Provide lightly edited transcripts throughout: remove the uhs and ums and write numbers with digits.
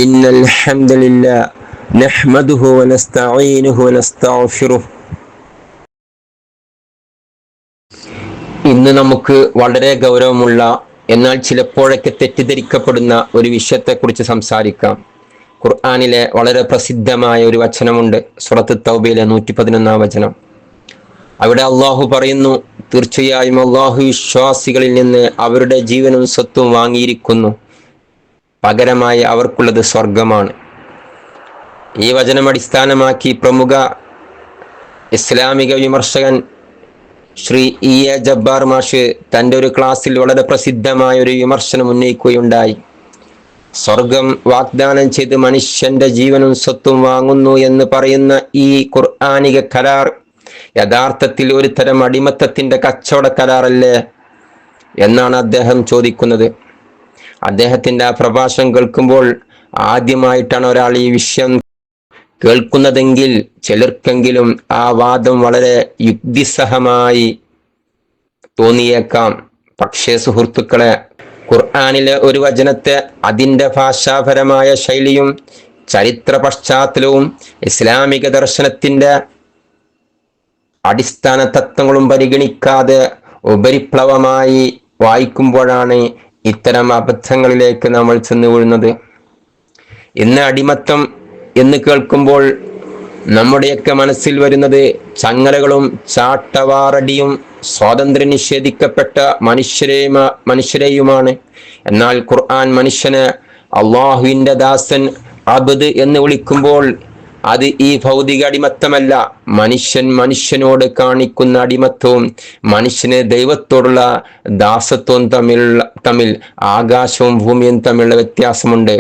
إن الحمد لله نحمده ونستعينه ونستغفره. ഇന്ന് നമുക്ക് വളരെ ഗൗരവമുള്ള എന്നാൽ ചിലപ്പോഴൊക്കെ തെറ്റിദ്ധരിക്കപ്പെടുന്ന ഒരു വിഷയത്തെക്കുറിച്ച് സംസാരിക്കാം. ഖുർആനിലെ വളരെ പ്രസിദ്ധമായ ഒരു വചനമുണ്ട്, സൂറത്ത് തൗബയിലെ 111 വചനം. അവിടെ അള്ളാഹു പറയുന്നു, തീർച്ചയായും അള്ളാഹു വിശ്വാസികളിൽ നിന്ന് അവരുടെ ജീവനും സ്വത്തും വാങ്ങിയിരിക്കുന്നു, പകരമായി അവർക്കുള്ളത് സ്വർഗമാണ്. ഈ വചനം അടിസ്ഥാനമാക്കി പ്രമുഖ ഇസ്ലാമിക വിമർശകൻ ശ്രീ E.A. ജബ്ബാർ മാഷ് തൻ്റെ ഒരു ക്ലാസ്സിൽ വളരെ പ്രസിദ്ധമായ ഒരു വിമർശനം ഉന്നയിക്കുകയുണ്ടായി. സ്വർഗം വാഗ്ദാനം ചെയ്ത് മനുഷ്യന്റെ ജീവനും സ്വത്തും വാങ്ങുന്നു എന്ന് പറയുന്ന ഈ ഖുർആനിക കരാർ യഥാർത്ഥത്തിൽ ഒരു തരം അടിമത്തത്തിന്റെ കച്ചവട കരാറല്ലേ എന്നാണ് അദ്ദേഹം ചോദിക്കുന്നത്. അദ്ദേഹത്തിന്റെ ആ പ്രഭാഷണം കേൾക്കുമ്പോൾ ആദ്യമായിട്ടാണ് ഒരാൾ ഈ വിഷയം കേൾക്കുന്നതെങ്കിൽ ചിലർക്കെങ്കിലും ആ വാദം വളരെ യുക്തിസഹമായി തോന്നിയേക്കാം. പക്ഷേ സുഹൃത്തുക്കളെ, ഖുർആനിലെ ഒരു വചനത്തെ അതിൻ്റെ ഭാഷാപരമായ ശൈലിയും ചരിത്ര പശ്ചാത്തലവും ഇസ്ലാമിക ദർശനത്തിന്റെ അടിസ്ഥാന തത്വങ്ങളും പരിഗണിക്കാതെ ഉപരിപ്ലവമായി വായിക്കുമ്പോഴാണ് ഇത്തരം അബദ്ധങ്ങളിലേക്ക് നമ്മൾ ചെന്നു വീഴുന്നത്. ഇന്ന് അടിമത്തം എന്ന് കേൾക്കുമ്പോൾ നമ്മുടെയൊക്കെ മനസ്സിൽ വരുന്നത് ചങ്ങലകളും ചാട്ടവാറടിയും സ്വാതന്ത്ര്യം നിഷേധിക്കപ്പെട്ട മനുഷ്യരെയുമാണ്. എന്നാൽ ഖുർആൻ മനുഷ്യനെ അള്ളാഹുവിന്റെ ദാസൻ അബ്ദ് എന്ന് വിളിക്കുമ്പോൾ അത് ഈ ഭൗതിക അടിമത്തമല്ല, മനുഷ്യനോട് കാണിക്കുന്ന അടിമത്തവും മനുഷ്യന് ദൈവത്തോടുള്ള ദാസത്വവും തമ്മിൽ ആകാശവും ഭൂമിയും തമ്മിലുള്ള വ്യത്യാസമുണ്ട്.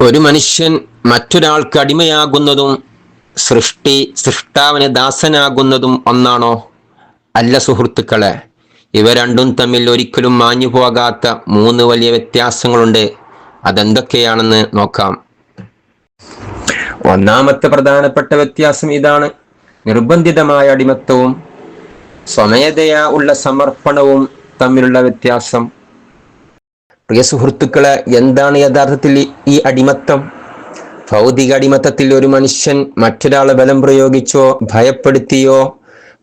ഒരു മനുഷ്യൻ മറ്റൊരാൾക്ക് അടിമയാകുന്നതും സൃഷ്ടാവിന് ദാസനാകുന്നതും ഒന്നാണോ? അല്ല സുഹൃത്തുക്കളെ, ഇവ രണ്ടും തമ്മിൽ ഒരിക്കലും മാഞ്ഞു പോകാത്ത 3 വലിയ വ്യത്യാസങ്ങളുണ്ട്. അതെന്തൊക്കെയാണെന്ന് നോക്കാം. ഒന്നാമത്തെ പ്രധാനപ്പെട്ട വ്യത്യാസം ഇതാണ്: നിർബന്ധിതമായ അടിമത്തവും സ്വമേധയാ ഉള്ള സമർപ്പണവും തമ്മിലുള്ള വ്യത്യാസം. പ്രിയ സുഹൃത്തുക്കളെ, എന്താണ് യഥാർത്ഥത്തിൽ ഈ അടിമത്തം? ഭൗതിക അടിമത്തത്തിൽ ഒരു മനുഷ്യൻ മറ്റൊരാളെ ബലം പ്രയോഗിച്ചോ ഭയപ്പെടുത്തിയോ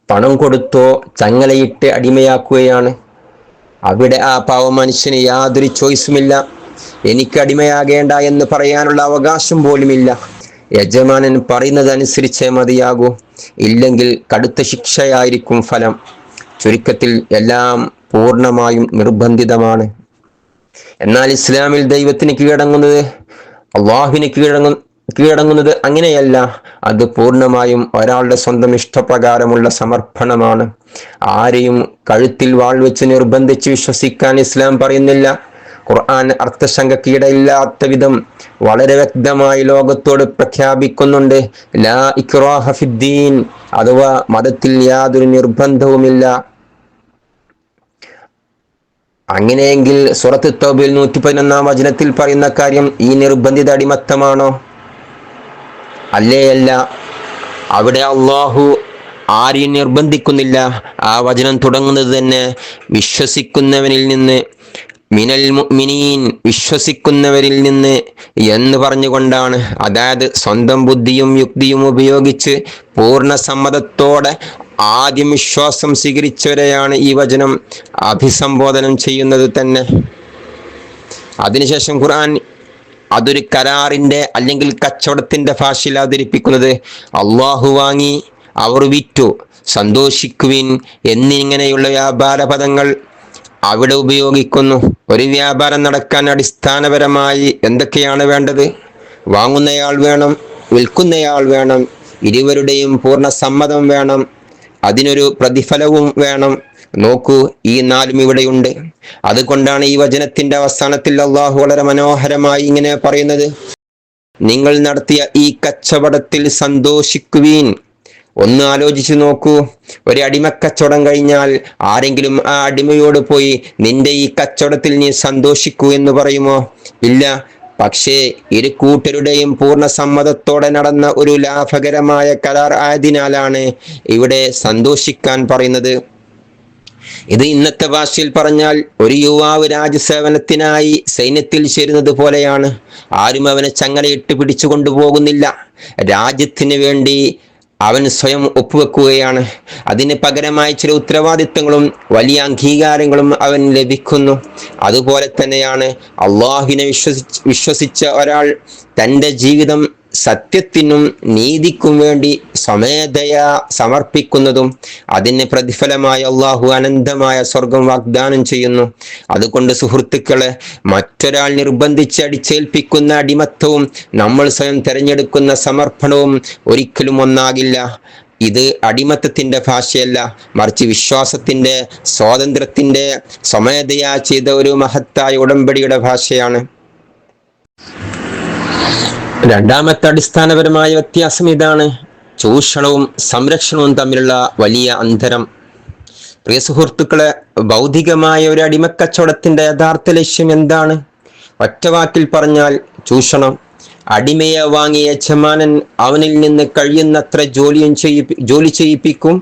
പണം കൊടുത്തോ ചങ്ങലയിട്ട് അടിമയാക്കുകയാണ്. അവിടെ ആ പാവ മനുഷ്യന് യാതൊരു ചോയ്സുമില്ല. എനിക്ക് അടിമയാകേണ്ട എന്ന് പറയാനുള്ള അവകാശം പോലുമില്ല. യജമാനൻ പറയുന്നതനുസരിച്ചേ മതിയാകൂ, ഇല്ലെങ്കിൽ കടുത്ത ശിക്ഷയായിരിക്കും ഫലം. ചുരുക്കത്തിൽ എല്ലാം പൂർണ്ണമായും നിർബന്ധിതമാണ്. എന്നാൽ ഇസ്ലാമിൽ ദൈവത്തിന് കീഴടങ്ങുന്നത്, അള്ളാഹുവിന് കീഴടങ്ങുന്നത് അങ്ങനെയല്ല. അത് പൂർണ്ണമായും ഒരാളുടെ സ്വന്തം ഇഷ്ടപ്രകാരമുള്ള സമർപ്പണമാണ്. ആരെയും കഴുത്തിൽ വാൾ വെച്ച് നിർബന്ധിച്ച് വിശ്വസിക്കാൻ ഇസ്ലാം പറയുന്നില്ല. ഖുർആൻ അർത്ഥശങ്കയ്ക്കിടയില്ലാത്ത വിധം വളരെ വ്യക്തമായി ലോകത്തോട് പ്രഖ്യാപിക്കുന്നുണ്ട്, ലാ ഇക്റാഹ ഫിദ്ദീൻ, അഥവാ മതത്തിൽ യാതൊരു നിർബന്ധവുമില്ല. അങ്ങനെയെങ്കിൽ സൂറത്ത് തൗബയിൽ 111 വചനത്തിൽ പറയുന്ന കാര്യം ഈ നിർബന്ധിത അടിമത്തമാണോ? അല്ല. അവിടെ അള്ളാഹു ആരെയും നിർബന്ധിക്കുന്നില്ല. ആ വചനം തുടങ്ങുന്നത് തന്നെ വിശ്വസിക്കുന്നവനിൽ നിന്ന്, മിനൽ മുഅ്മിനീൻ, വിശ്വസിക്കുന്നവരിൽ നിന്ന് എന്ന് പറഞ്ഞുകൊണ്ടാണ്. അതായത് സ്വന്തം ബുദ്ധിയും യുക്തിയും ഉപയോഗിച്ച് പൂർണ്ണ സമ്മതത്തോടെ ആദ്യം വിശ്വാസം സ്വീകരിച്ചവരെയാണ് ഈ വചനം അഭിസംബോധനം ചെയ്യുന്നത് തന്നെ. അതിനുശേഷം ഖുർആൻ അതൊരു കരാറിന്റെ അല്ലെങ്കിൽ കച്ചവടത്തിന്റെ ഭാഷയിൽ അവതരിപ്പിക്കുന്നത് അള്ളാഹു വാങ്ങി, അവർ വിറ്റു, സന്തോഷിക്കുവിൻ എന്നിങ്ങനെയുള്ള വ്യാപാര പദങ്ങൾ അവിടെ ഉപയോഗിക്കുന്നു. ഒരു വ്യാപാരം നടക്കാൻ അടിസ്ഥാനപരമായി എന്തൊക്കെയാണ് വേണ്ടത്? വാങ്ങുന്നയാൾ വേണം, വിൽക്കുന്നയാൾ വേണം, ഇരുവരുടെയും പൂർണ്ണ സമ്മതം വേണം, അതിനൊരു പ്രതിഫലവും വേണം. നോക്കൂ, ഈ 4 ഇവിടെയുണ്ട്. അതുകൊണ്ടാണ് ഈ വചനത്തിന്റെ അവസാനത്തിൽ അള്ളാഹു വളരെ മനോഹരമായി ഇങ്ങനെ പറയുന്നത്, നിങ്ങൾ നടത്തിയ ഈ കച്ചവടത്തിൽ സന്തോഷിക്കുവീൻ. ഒന്ന് ആലോചിച്ചു നോക്കൂ, ഒരു അടിമക്കച്ചവടം കഴിഞ്ഞാൽ ആരെങ്കിലും ആ അടിമയോട് പോയി നിന്റെ ഈ കച്ചവടത്തിൽ നീ സന്തോഷിക്കൂ എന്ന് പറയുമോ? ഇല്ല. പക്ഷേ ഇരു കൂട്ടരുടെയും പൂർണ്ണ സമ്മതത്തോടെ നടന്ന ഒരു ലാഭകരമായ കരാർ ആയതിനാലാണ് ഇവിടെ സന്തോഷിക്കാൻ പറയുന്നത്. ഇത് ഇന്നത്തെ ഭാഷയിൽ പറഞ്ഞാൽ ഒരു യുവാവ് രാജ്യസേവനത്തിനായി സൈന്യത്തിൽ ചേരുന്നത് പോലെയാണ്. ആരും അവനെ ചങ്ങലയിട്ട് പിടിച്ചു കൊണ്ടുപോകുന്നില്ല. രാജ്യത്തിന് വേണ്ടി അവൻ സ്വയം ഒപ്പുവെക്കുകയാണ്. അതിന് പകരമായി ചില ഉത്തരവാദിത്തങ്ങളും വലിയ അംഗീകാരങ്ങളും അവൻ ലഭിക്കുന്നു. അതുപോലെ തന്നെയാണ് അള്ളാഹുവിനെ വിശ്വസിച്ച ഒരാൾ തൻ്റെ ജീവിതം സത്യത്തിനും നീതിക്കും വേണ്ടി സ്വമേധയാ സമർപ്പിക്കുന്നതും അതിന് പ്രതിഫലമായി അള്ളാഹു അനന്തമായ സ്വർഗം വാഗ്ദാനം ചെയ്യുന്നു. അതുകൊണ്ട് സുഹൃത്തുക്കളെ, മറ്റൊരാൾ നിർബന്ധിച്ച് അടിച്ചേൽപ്പിക്കുന്ന അടിമത്തവും നമ്മൾ സ്വയം തിരഞ്ഞെടുക്കുന്ന സമർപ്പണവും ഒരിക്കലും ഒന്നാകില്ല. ഇത് അടിമത്തത്തിന്റെ ഭാഷയല്ല, മറിച്ച് വിശ്വാസത്തിന്റെ, സ്വാതന്ത്ര്യത്തിന്റെ, സ്വമേധയാ ചെയ്ത ഒരു മഹത്തായ ഉടമ്പടിയുടെ ഭാഷയാണ്. രണ്ടാമത്തെ അടിസ്ഥാനപരമായ വ്യത്യാസം ഇതാണ്: ചൂഷണവും സംരക്ഷണവും തമ്മിലുള്ള വലിയ അന്തരം. പ്രിയ സുഹൃത്തുക്കളെ, ഭൗതികമായ ഒരു അടിമക്കച്ചവടത്തിന്റെ യഥാർത്ഥ ലക്ഷ്യം എന്താണ്? ഒറ്റവാക്കിൽ പറഞ്ഞാൽ ചൂഷണം. അടിമയെ വാങ്ങിയ യജമാനൻ അവനിൽ നിന്ന് കഴിയുന്നത്ര ജോലി ചെയ്യിപ്പിക്കും.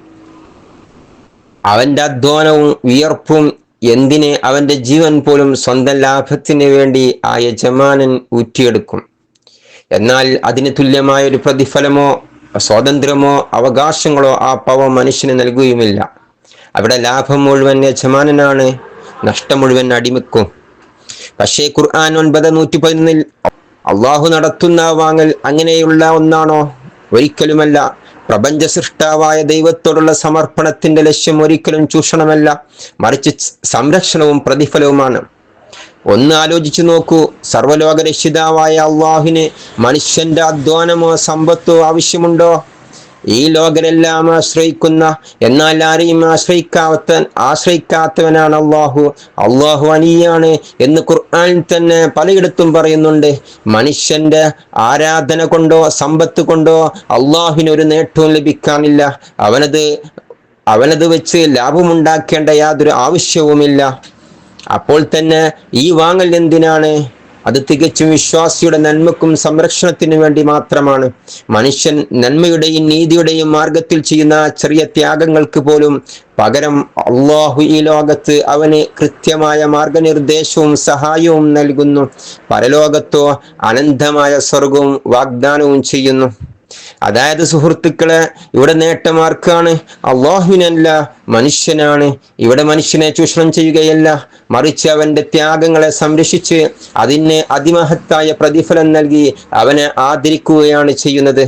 അവന്റെ അധ്വാനവും വിയർപ്പും, എന്തിന് അവന്റെ ജീവൻ പോലും സ്വന്തം ലാഭത്തിന് വേണ്ടി ആ യജമാനൻ ഊറ്റിയെടുക്കും. എന്നാൽ അതിന് തുല്യമായ ഒരു പ്രതിഫലമോ സ്വാതന്ത്ര്യമോ അവകാശങ്ങളോ ആ പാവം മനുഷ്യന് നൽകുകയുമില്ല. അവിടെ ലാഭം മുഴുവൻ യജമാനനാണ്, നഷ്ടം മുഴുവൻ അടിമക്കും. പക്ഷേ ഖുർആൻ 9:111 അള്ളാഹു നടത്തുന്ന വാങ്ങൽ അങ്ങനെയുള്ള ഒന്നാണോ? ഒരിക്കലുമല്ല. പ്രപഞ്ച സൃഷ്ടാവായ ദൈവത്തോടുള്ള സമർപ്പണത്തിന്റെ ലക്ഷ്യം ഒരിക്കലും ചൂഷണമല്ല, മറിച്ച് സംരക്ഷണവും പ്രതിഫലവുമാണ്. ഒന്ന് ആലോചിച്ചു നോക്കൂ, സർവ്വലോക രക്ഷിതാവായ അള്ളാഹുവിന് മനുഷ്യന്റെ അധ്വാനമോ സമ്പത്തോ ആവശ്യമുണ്ടോ? ഈ ലോകരെല്ലാം ആശ്രയിക്കുന്ന, എന്നാൽ ആരെയും ആശ്രയിക്കാത്തവനാണ് അള്ളാഹു. അള്ളാഹു അനിയാണ് എന്ന് ഖുർആനിൽ തന്നെ പലയിടത്തും പറയുന്നുണ്ട്. മനുഷ്യന്റെ ആരാധന കൊണ്ടോ സമ്പത്ത് കൊണ്ടോ അള്ളാഹുവിന് ഒരു നേട്ടവും ലഭിക്കാനില്ല. അവനത് വെച്ച് ലാഭമുണ്ടാക്കേണ്ട യാതൊരു ആവശ്യവുമില്ല. അപ്പോൾ തന്നെ ഈ വാങ്ങൽ എന്തിനാണ്? അത് തികച്ചും വിശ്വാസിയുടെ നന്മക്കും സംരക്ഷണത്തിനു വേണ്ടി മാത്രമാണ്. മനുഷ്യൻ നന്മയുടെയും നീതിയുടെയും മാർഗത്തിൽ ചെയ്യുന്ന ചെറിയ ത്യാഗങ്ങൾക്ക് പോലും പകരം അള്ളാഹു ഈ ലോകത്ത് അവന് കൃത്യമായ മാർഗനിർദ്ദേശവും സഹായവും നൽകുന്നു. പരലോകത്തോ അനന്തമായ സ്വർഗവും വാഗ്ദാനവും ചെയ്യുന്നു. അതായത് സുഹൃത്തുക്കളെ, ഇവിടെ നേട്ടമാർക്കാണ്? അള്ളാഹുവിനല്ല, മനുഷ്യനാണ്. ഇവിടെ മനുഷ്യനെ ചൂഷണം ചെയ്യുകയല്ല, മറിച്ച് അവന്റെ ത്യാഗങ്ങളെ സംരക്ഷിച്ച് അതിന് അതിമഹത്തായ പ്രതിഫലം നൽകി അവനെ ആദരിക്കുകയാണ് ചെയ്യുന്നത്.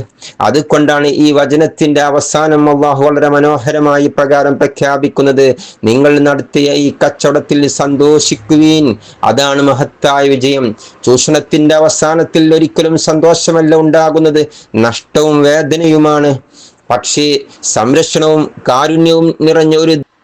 അതുകൊണ്ടാണ് ഈ വചനത്തിന്റെ അവസാനം അള്ളാഹു വളരെ മനോഹരമായി പ്രകാരം പ്രഖ്യാപിക്കുന്നത്: നിങ്ങൾ നടത്തിയ ഈ കച്ചവടത്തിൽ സന്തോഷിക്കുവീൻ, അതാണ് മഹത്തായ വിജയം. ചൂഷണത്തിന്റെ അവസാനത്തിൽ ഒരിക്കലും സന്തോഷമല്ല ഉണ്ടാകുന്നത്, നഷ്ടവും വേദനയുമാണ്. പക്ഷേ സംരക്ഷണവും കാരുണ്യവും നിറഞ്ഞ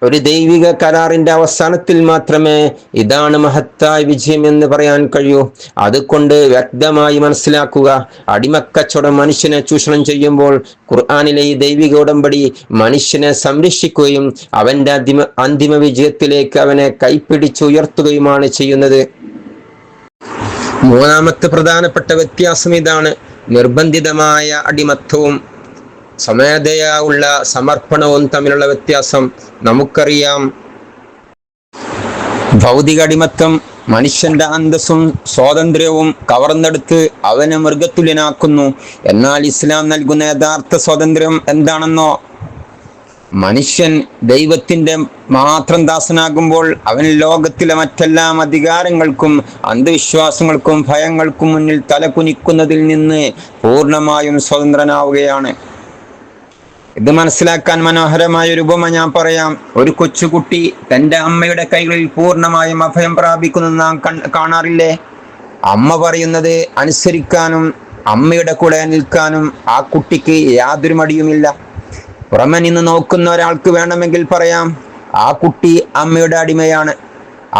ഒരു ദൈവിക കരാറിന്റെ അവസാനത്തിൽ മാത്രമേ ഇതാണ് മഹത്തായ വിജയം എന്ന് പറയാൻ കഴിയൂ. അതുകൊണ്ട് വ്യക്തമായി മനസ്സിലാക്കുക, അടിമക്കച്ചവടം മനുഷ്യനെ ചൂഷണം ചെയ്യുമ്പോൾ ഖുർആനിലെ ഈ ദൈവിക ഉടമ്പടി മനുഷ്യനെ സംരക്ഷിക്കുകയും അവന്റെ അന്തിമ വിജയത്തിലേക്ക് അവനെ കൈപ്പിടിച്ചുയർത്തുകയുമാണ് ചെയ്യുന്നത്. മൂന്നാമത്തെ പ്രധാനപ്പെട്ട വ്യത്യാസം ഇതാണ്: നിർബന്ധിതമായ അടിമത്തവും സ്വമേധയാ ഉള്ള സമർപ്പണവും തമ്മിലുള്ള വ്യത്യാസം. നമുക്കറിയാം, ഭൗതിക അടിമത്തം മനുഷ്യന്റെ അന്തസ്സും സ്വാതന്ത്ര്യവും കവർന്നെടുത്ത് അവനെ മൃഗതുല്യനാക്കുന്നു. എന്നാൽ ഇസ്ലാം നൽകുന്ന യഥാർത്ഥ സ്വാതന്ത്ര്യം എന്താണെന്നോ? മനുഷ്യൻ ദൈവത്തിന്റെ മാത്രം ദാസനാകുമ്പോൾ അവൻ ലോകത്തിലെ മറ്റെല്ലാം അധികാരങ്ങൾക്കും അന്ധവിശ്വാസങ്ങൾക്കും ഭയങ്ങൾക്കും മുന്നിൽ തലകുനിക്കുന്നതിൽ നിന്ന് പൂർണ്ണമായും സ്വതന്ത്രനാവുകയാണ്. ഇത് മനസ്സിലാക്കാൻ മനോഹരമായ ഒരു ഉപമ ഞാൻ പറയാം. ഒരു കൊച്ചുകുട്ടി തൻ്റെ അമ്മയുടെ കൈകളിൽ പൂർണ്ണമായും അഭയം പ്രാപിക്കുന്നത് നാം കാണാറില്ലേ? അമ്മ പറയുന്നത് അനുസരിക്കാനും അമ്മയുടെ കൂടെ നിൽക്കാനും ആ കുട്ടിക്ക് യാതൊരു മടിയുമില്ല. പുറമെ നിന്ന് നോക്കുന്ന ഒരാൾക്ക് വേണമെങ്കിൽ പറയാം, ആ കുട്ടി അമ്മയുടെ അടിമയാണ്,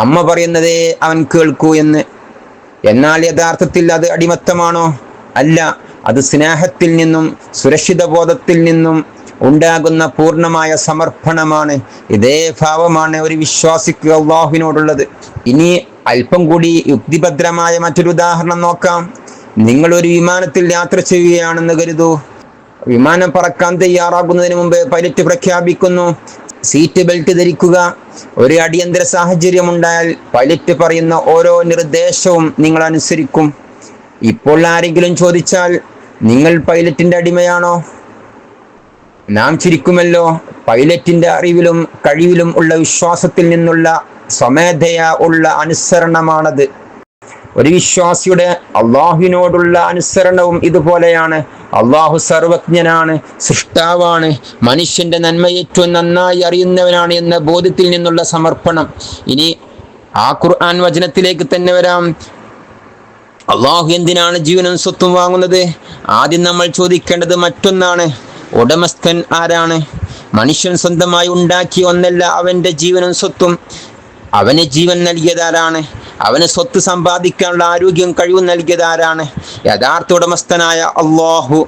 അമ്മ പറയുന്നതേ അവൻ കേൾക്കൂ എന്ന്. എന്നാൽ യഥാർത്ഥത്തിൽ അത് അടിമത്തമാണോ? അല്ല, അത് സ്നേഹത്തിൽ നിന്നും സുരക്ഷിത ബോധത്തിൽ നിന്നും ഉണ്ടാകുന്ന പൂർണ്ണമായ സമർപ്പണമാണ്. ഇതേ ഭാവമാണ് ഒരു വിശ്വാസിക്ക് അള്ളാഹുവിനോടുള്ളത്. ഇനി അല്പം കൂടി യുക്തിഭദ്രമായ മറ്റൊരു ഉദാഹരണം നോക്കാം. നിങ്ങൾ ഒരു വിമാനത്തിൽ യാത്ര ചെയ്യുകയാണെന്ന് കരുതൂ. വിമാനം പറക്കാൻ തയ്യാറാകുന്നതിന് മുമ്പ് പൈലറ്റ് പ്രഖ്യാപിക്കുന്നു, സീറ്റ് ബെൽറ്റ് ധരിക്കുക. ഒരു അടിയന്തര സാഹചര്യം ഉണ്ടായാൽ പൈലറ്റ് പറയുന്ന ഓരോ നിർദ്ദേശവും നിങ്ങൾ അനുസരിക്കും. ഇപ്പോൾ ആരെങ്കിലും ചോദിച്ചാൽ നിങ്ങൾ പൈലറ്റിന്റെ അടിമയാണോ? നാം ചിരിക്കുമല്ലോ. പൈലറ്റിന്റെ അറിവിലും കഴിവിലും ഉള്ള വിശ്വാസത്തിൽ നിന്നുള്ള സ്വമേധയാ ഉള്ള അനുസരണമാണത്. ഒരു വിശ്വാസിയുടെ അള്ളാഹുവിനോടുള്ള അനുസരണവും ഇതുപോലെയാണ്. അള്ളാഹു സർവജ്ഞനാണ്, സൃഷ്ടാവാണ്, മനുഷ്യന്റെ നന്മ ഏറ്റവും നന്നായി അറിയുന്നവനാണ് എന്ന ബോധ്യത്തിൽ നിന്നുള്ള സമർപ്പണം. ഇനി ആ ഖുർആൻ വചനത്തിലേക്ക് തന്നെ വരാം. അള്ളാഹു എന്തിനാണ് ജീവനും സ്വത്തും വാങ്ങുന്നത്? ആദ്യം നമ്മൾ ചോദിക്കേണ്ടത് മറ്റൊന്നാണ്. ഉടമസ്ഥൻ ആരാണ്? മനുഷ്യൻ സ്വന്തമായി ഉണ്ടാക്കിയ ഒന്നല്ല അവന്റെ ജീവനും സ്വത്തും. അവന് ജീവൻ നൽകിയതാരാണ്? അവന് സ്വത്ത് സമ്പാദിക്കാനുള്ള ആരോഗ്യം കഴിവും നൽകിയതാരാണ്? യഥാർത്ഥ ഉടമസ്ഥനായ അള്ളാഹു.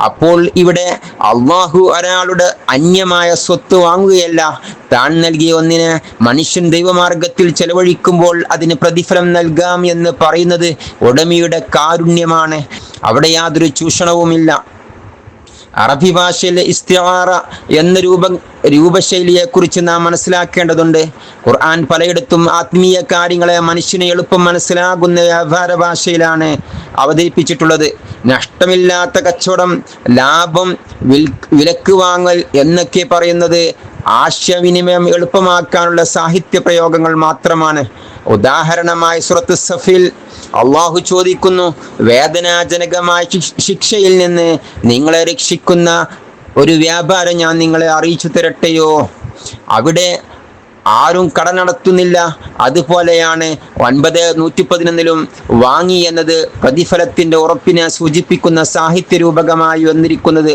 അപ്പോൾ ഇവിടെ അള്ളാഹു ഒരാളുടെ അന്യമായ സ്വത്ത് വാങ്ങുകയല്ല. താൻ നൽകിയ ഒന്നിന് മനുഷ്യൻ ദൈവമാർഗത്തിൽ ചെലവഴിക്കുമ്പോൾ അതിന് പ്രതിഫലം നൽകാം എന്ന് പറയുന്നത് ഉടമയുടെ കാരുണ്യമാണ്. അവിടെ യാതൊരു ചൂഷണവുമില്ല. അറബി ഭാഷയിലെ ഇസ്തിആറ എന്ന രൂപശൈലിയെക്കുറിച്ച് നാം മനസ്സിലാക്കേണ്ടതുണ്ട്. ഖുർആൻ പലയിടത്തും ആത്മീയ കാര്യങ്ങളെ മനുഷ്യന് എളുപ്പം മനസ്സിലാകുന്ന വ്യാപാര ഭാഷയിലാണ് അവതരിപ്പിച്ചിട്ടുള്ളത്. നഷ്ടമില്ലാത്ത കച്ചവടം, ലാഭം, വിലക്ക് വാങ്ങൽ എന്നൊക്കെ പറയുന്നത് ആശയവിനിമയം എളുപ്പമാക്കാനുള്ള സാഹിത്യ പ്രയോഗങ്ങൾ മാത്രമാണ്. ഉദാഹരണമായി സൂറത്ത് സഫിൽ അള്ളാഹു ചോദിക്കുന്നു, വേദനാജനകമായ ശിക്ഷയിൽ നിന്ന് നിങ്ങളെ രക്ഷിക്കുന്ന ഒരു വ്യാപാരം ഞാൻ നിങ്ങളെ അറിയിച്ചു തരട്ടെയോ? അവിടെ ആരും കട നടത്തുന്നില്ല. അതുപോലെയാണ് 9:111 വാങ്ങി എന്നത് പ്രതിഫലത്തിന്റെ ഉറപ്പിനെ സൂചിപ്പിക്കുന്ന സാഹിത്യ രൂപകമായി വന്നിരിക്കുന്നത്.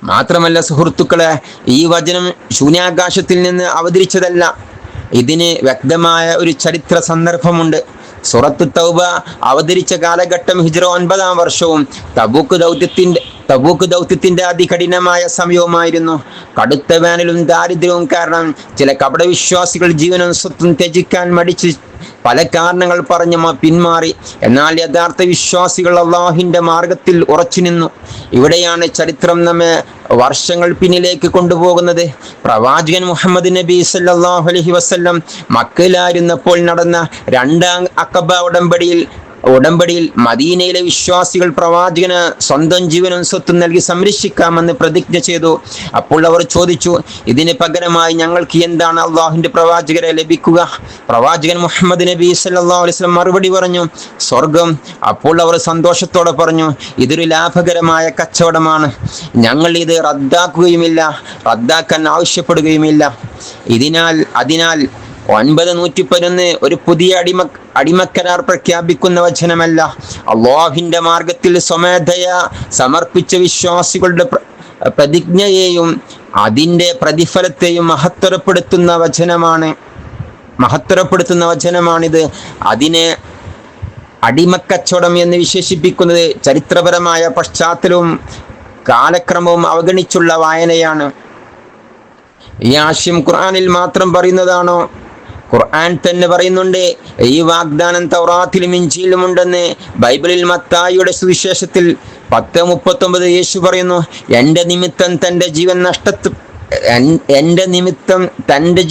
മാത്രമല്ല സുഹൃത്തുക്കളെ, ഈ വചനം ശൂന്യാകാശത്തിൽ നിന്ന് അവതരിച്ചതല്ല. ഇതിന് വ്യക്തമായ ഒരു ചരിത്ര സന്ദർഭമുണ്ട്. സൂറത്ത് തൗബ അവതരിച്ച കാലഘട്ടം ഹിജ്റ 9-ാം വർഷവും തബൂക്ക് ദൗത്യത്തിന്റെ അതികഠിനമായ സമയവുമായിരുന്നു. കടുത്ത വേനലും ദാരിദ്ര്യവും കാരണം ചില കപടവിശ്വാസികൾ ജീവനും സ്വത്തും ത്യജിക്കാൻ മടിച്ച് പല കാരണങ്ങൾ പറഞ്ഞ് പിന്മാറി. എന്നാൽ യഥാർത്ഥ വിശ്വാസികൾ അള്ളാഹുവിന്റെ മാർഗത്തിൽ ഉറച്ചു നിന്നു. ഇവിടെയാണ് ചരിത്രം നമ്മെ വർഷങ്ങൾ പിന്നിലേക്ക് കൊണ്ടുപോകുന്നത്. പ്രവാചകൻ മുഹമ്മദ് നബി സല്ലല്ലാഹു അലൈഹി വസല്ലം മക്കയിലായിരുന്നപ്പോൾ നടന്ന 2-ാം അഖബ ഉടമ്പടിയിൽ മദീനയിലെ വിശ്വാസികൾ പ്രവാചകന് സ്വന്തം ജീവനും സ്വത്തും നൽകി സംരക്ഷിക്കാമെന്ന് പ്രതിജ്ഞ ചെയ്തു. അപ്പോൾ അവർ ചോദിച്ചു, ഇതിന് പകരമായി ഞങ്ങൾക്ക് എന്താണ് അള്ളാഹുവിന്റെ പ്രവാചകരെ ലഭിക്കുക? പ്രവാചകൻ മുഹമ്മദ് നബി സല്ലല്ലാഹു അലൈഹി വസല്ലം മറുപടി പറഞ്ഞു, സ്വർഗം. അപ്പോൾ അവർ സന്തോഷത്തോടെ പറഞ്ഞു, ഇതൊരു ലാഭകരമായ കച്ചവടമാണ്. ഞങ്ങൾ ഇത് റദ്ദാക്കാൻ ആവശ്യപ്പെടുകയുമില്ല. അതിനാൽ 9:111 ഒരു പുതിയ അടിമക്കരാർ പ്രഖ്യാപിക്കുന്ന വചനമല്ല. അള്ളാഹുവിന്റെ മാർഗത്തിൽ സ്വമേധയാ സമർപ്പിച്ച വിശ്വാസികളുടെ പ്രതിജ്ഞയെയും അതിൻ്റെ പ്രതിഫലത്തെയും മഹത്തരപ്പെടുത്തുന്ന വചനമാണിത്. അതിനെ അടിമക്കച്ചവടം എന്ന് വിശേഷിപ്പിക്കുന്നത് ചരിത്രപരമായ പശ്ചാത്തലവും കാലക്രമവും അവഗണിച്ചുള്ള വായനയാണ്. ഈ ആശയം ഖുർആനിൽ മാത്രം പറയുന്നതാണോ? ഖുർആൻ തന്നെ പറയുന്നുണ്ട്, ഈ വാഗ്ദാനം തൗറാത്തിലും ഇഞ്ചീലും ഉണ്ടെന്ന്. ബൈബിളിൽ മത്തായിയുടെ സുവിശേഷത്തിൽ 10:39 യേശു പറയുന്നു, എൻ്റെ നിമിത്തം തൻ്റെ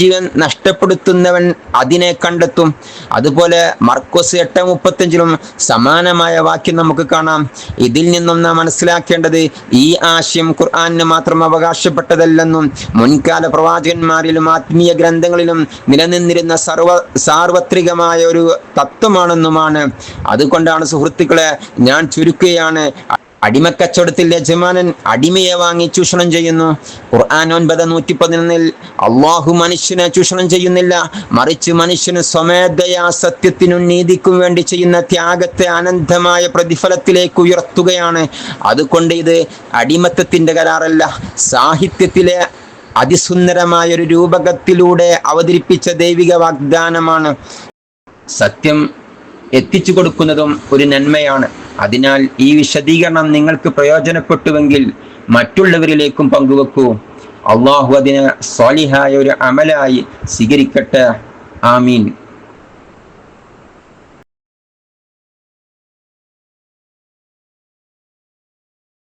ജീവൻ നഷ്ടപ്പെടുത്തുന്നവൻ അതിനെ കണ്ടെത്തും. അതുപോലെ മർക്കോസ് 8:35 സമാനമായ വാക്യം നമുക്ക് കാണാം. ഇതിൽ നിന്നും നാം മനസ്സിലാക്കേണ്ടത് ഈ ആശയം ഖുർആനിന് മാത്രം അവകാശപ്പെട്ടതല്ലെന്നും മുൻകാല പ്രവാചകന്മാരിലും ആത്മീയ ഗ്രന്ഥങ്ങളിലും നിലനിന്നിരുന്ന സാർവത്രികമായ ഒരു തത്വമാണെന്നുമാണ്. അതുകൊണ്ടാണ് സുഹൃത്തുക്കളെ, ഞാൻ ചുരുക്കുകയാണ്. അടിമക്കച്ചവടത്തിൽ യജമാനൻ അടിമയെ വാങ്ങി ചൂഷണം ചെയ്യുന്നു. ഖുർആൻ 9:111 അള്ളാഹു മനുഷ്യനെ ചൂഷണം ചെയ്യുന്നില്ല, മറിച്ച് മനുഷ്യന് സ്വമേധയാ സത്യത്തിനും നീതിക്കും വേണ്ടി ചെയ്യുന്ന ത്യാഗത്തെ അനന്തമായ പ്രതിഫലത്തിലേക്ക് ഉയർത്തുകയാണ്. അതുകൊണ്ട് ഇത് അടിമത്തത്തിന്റെ കരാറല്ല, സാഹിത്യത്തിലെ അതിസുന്ദരമായ ഒരു രൂപകത്തിലൂടെ അവതരിപ്പിച്ച ദൈവിക വാഗ്ദാനമാണ്. സത്യം എത്തിച്ചു കൊടുക്കുന്നതും ഒരു നന്മയാണ്. അതിനാൽ ഈ വിശദീകരണം നിങ്ങൾക്ക് പ്രയോജനപ്പെട്ടുവെങ്കിൽ മറ്റുള്ളവരിലേക്കും പങ്കുവെക്കൂ. അള്ളാഹു അതിനെ സ്വാലിഹായ ഒരു അമലായി സ്വീകരിക്കട്ടെ. ആമീൻ.